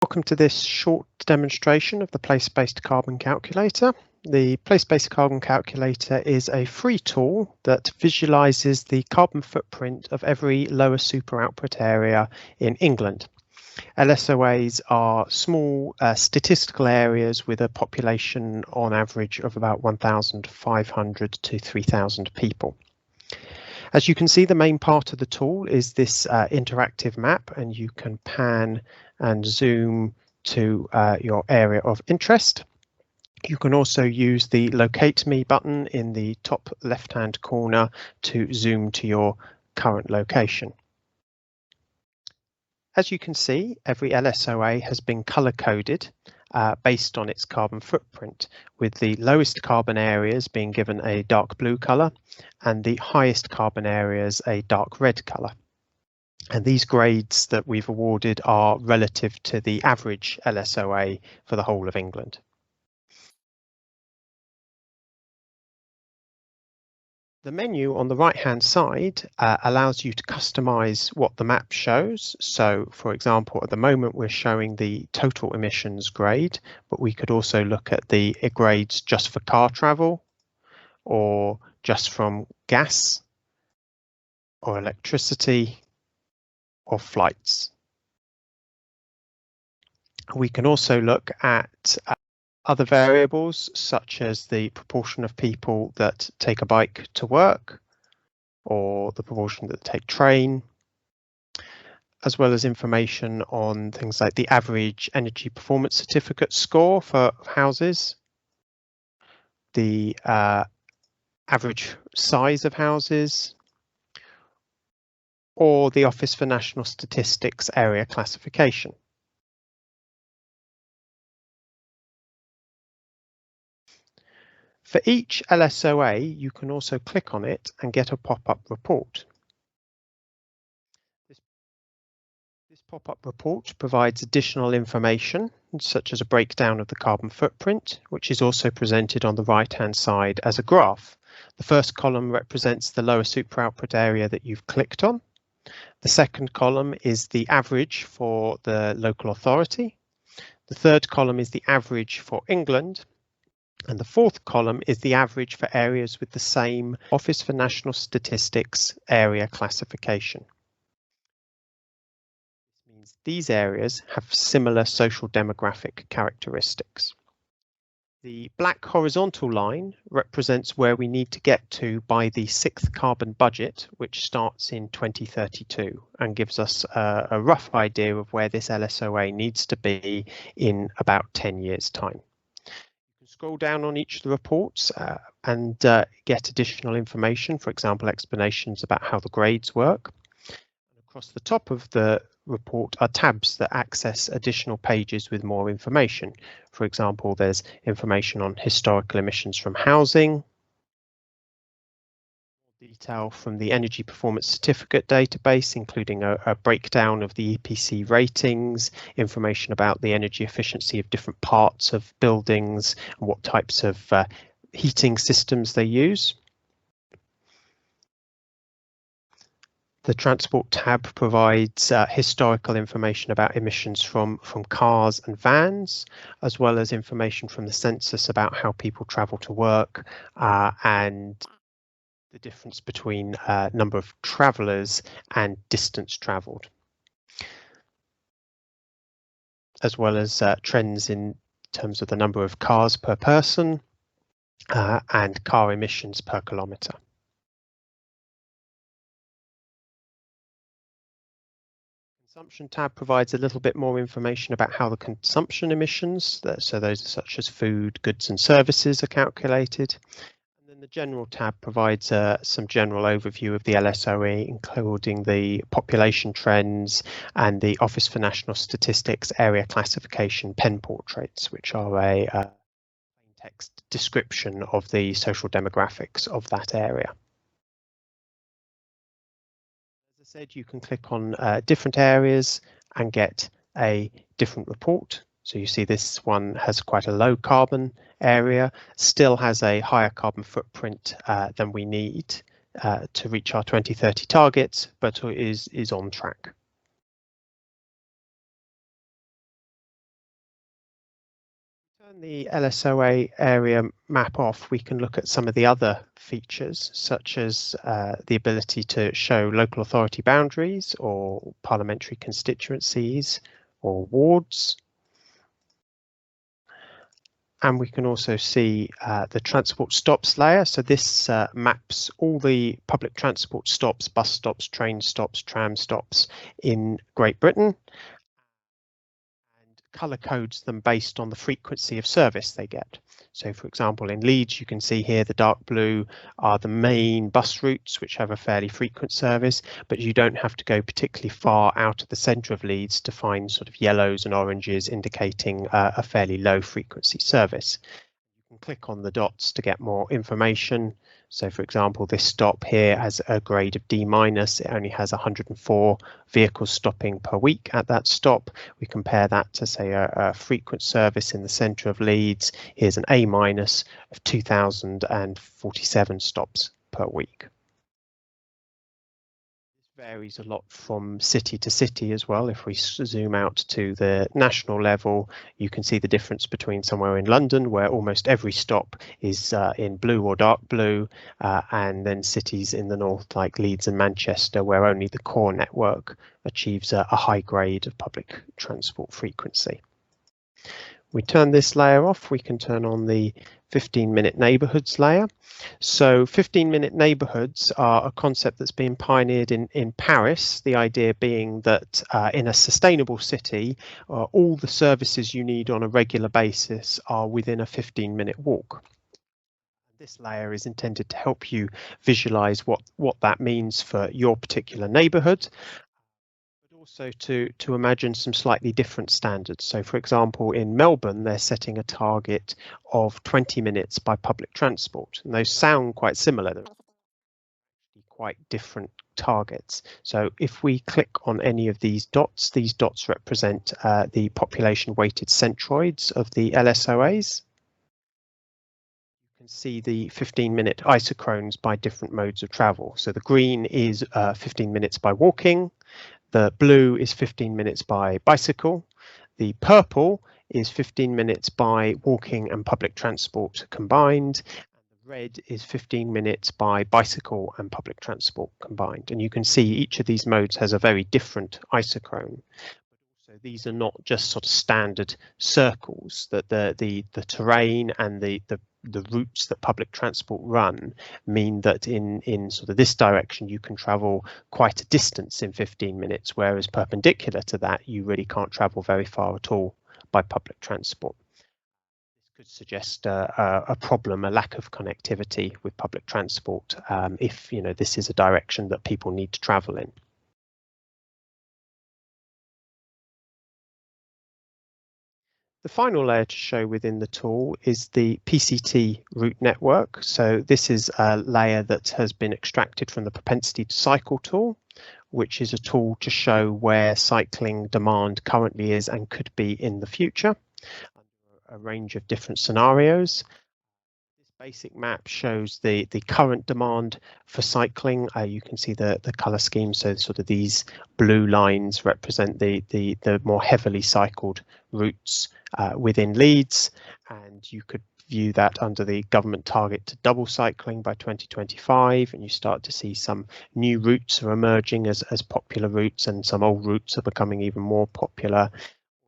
Welcome to this short demonstration of the place-based carbon calculator. The place-based carbon calculator is a free tool that visualizes the carbon footprint of every lower super output area in England. LSOAs are small statistical areas with a population on average of about 1,500 to 3,000 people. As you can see, the main part of the tool is this interactive map, and you can pan and zoom to your area of interest. You can also use the Locate Me button in the top left-hand corner to zoom to your current location. As you can see, every LSOA has been color-coded based on its carbon footprint, with the lowest carbon areas being given a dark blue color and the highest carbon areas a dark red color. And these grades that we've awarded are relative to the average LSOA for the whole of England. The menu on the right-hand side allows you to customize what the map shows. So, for example, at the moment we're showing the total emissions grade, but we could also look at the grades just for car travel, or just from gas, or electricity, or flights. We can also look at other variables, such as the proportion of people that take a bike to work, or the proportion that take train, as well as information on things like the average energy performance certificate score for houses, the average size of houses, or the Office for National Statistics area classification. For each LSOA, you can also click on it and get a pop-up report. This pop-up report provides additional information, such as a breakdown of the carbon footprint, which is also presented on the right-hand side as a graph. The first column represents the lower super output area that you've clicked on. The second column is the average for the local authority. The third column is the average for England. And the fourth column is the average for areas with the same Office for National Statistics area classification. This means these areas have similar social demographic characteristics. The black horizontal line represents where we need to get to by the sixth carbon budget, which starts in 2032 and gives us a rough idea of where this LSOA needs to be in about 10 years' time. Scroll down on each of the reports and get additional information, for example, explanations about how the grades work. Across the top of the report are tabs that access additional pages with more information. For example, there's information on historical emissions from housing, detail from the Energy Performance Certificate database, including a breakdown of the EPC ratings, information about the energy efficiency of different parts of buildings and what types of heating systems they use. The Transport tab provides historical information about emissions from cars and vans, as well as information from the census about how people travel to work and the difference between number of travellers and distance travelled, as well as trends in terms of the number of cars per person and car emissions per kilometre. Consumption tab provides a little bit more information about how the consumption emissions, so those such as food, goods and services, are calculated. The General tab provides some general overview of the LSOE, including the population trends and the Office for National Statistics area classification pen portraits, which are a plain text description of the social demographics of that area. As I said, you can click on different areas and get a different report. So you see this one has quite a low carbon area, still has a higher carbon footprint than we need to reach our 2030 targets, but is on track. Turn the LSOA area map off, we can look at some of the other features, such as the ability to show local authority boundaries or parliamentary constituencies or wards. And we can also see the transport stops layer. So this maps all the public transport stops, bus stops, train stops, tram stops in Great Britain, and colour codes them based on the frequency of service they get. So for example, in Leeds, you can see here the dark blue are the main bus routes, which have a fairly frequent service, but you don't have to go particularly far out of the centre of Leeds to find sort of yellows and oranges indicating a fairly low frequency service. You can click on the dots to get more information. So for example, this stop here has a grade of D-. It only has 104 vehicles stopping per week at that stop. We compare that to, say, a frequent service in the centre of Leeds. Here's an A- of 2,047 stops per week. Varies a lot from city to city as well. If we zoom out to the national level, you can see the difference between somewhere in London, where almost every stop is in blue or dark blue, and then cities in the north like Leeds and Manchester, where only the core network achieves a high grade of public transport frequency. We turn this layer off, we can turn on the 15-minute neighbourhoods layer. So 15-minute neighbourhoods are a concept that's been pioneered in Paris, the idea being that in a sustainable city, all the services you need on a regular basis are within a 15-minute walk. This layer is intended to help you visualise what that means for your particular neighbourhood, also to imagine some slightly different standards. So for example, in Melbourne, they're setting a target of 20 minutes by public transport, and those sound quite similar. They're quite different targets. So if we click on any of these dots represent the population weighted centroids of the LSOAs. You can see the 15-minute isochrones by different modes of travel. So the green is 15 minutes by walking. The blue is 15 minutes by bicycle. The purple is 15 minutes by walking and public transport combined. And the red is 15 minutes by bicycle and public transport combined. And you can see each of these modes has a very different isochrone. So these are not just sort of standard circles, that the terrain and the routes that public transport run mean that in sort of this direction you can travel quite a distance in 15 minutes, whereas perpendicular to that you really can't travel very far at all by public transport. This could suggest a problem, a lack of connectivity with public transport, if this is a direction that people need to travel in. The final layer to show within the tool is the PCT route network. So this is a layer that has been extracted from the propensity to cycle tool, which is a tool to show where cycling demand currently is and could be in the future, a range of different scenarios. This basic map shows the current demand for cycling. You can see the color scheme. So sort of these blue lines represent the more heavily cycled routes within Leeds, and you could view that under the government target to double cycling by 2025, and you start to see some new routes are emerging as popular routes, and some old routes are becoming even more popular.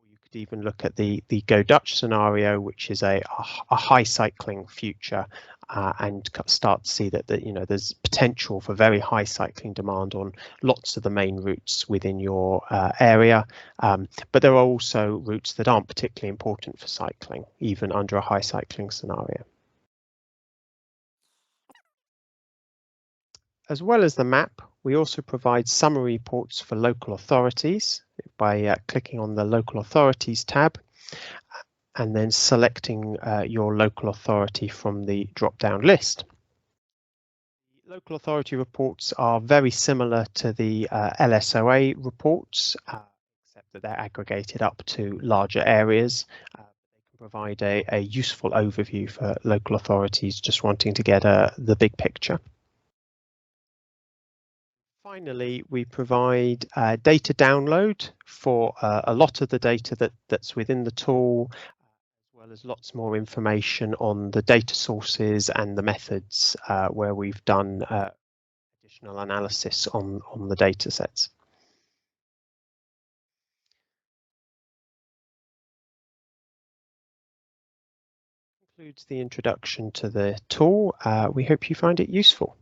You could even look at the Go Dutch scenario, which is a high cycling future, and start to see that there's potential for very high cycling demand on lots of the main routes within your area. But there are also routes that aren't particularly important for cycling, even under a high cycling scenario. As well as the map, we also provide summary reports for local authorities by clicking on the Local Authorities tab and then selecting your local authority from the drop-down list. Local authority reports are very similar to the LSOA reports, except that they're aggregated up to larger areas. They can provide a useful overview for local authorities just wanting to get the big picture. Finally, we provide data download for a lot of the data that's within the tool, as well as lots more information on the data sources and the methods where we've done additional analysis on the data sets. Concludes the introduction to the tool. We hope you find it useful.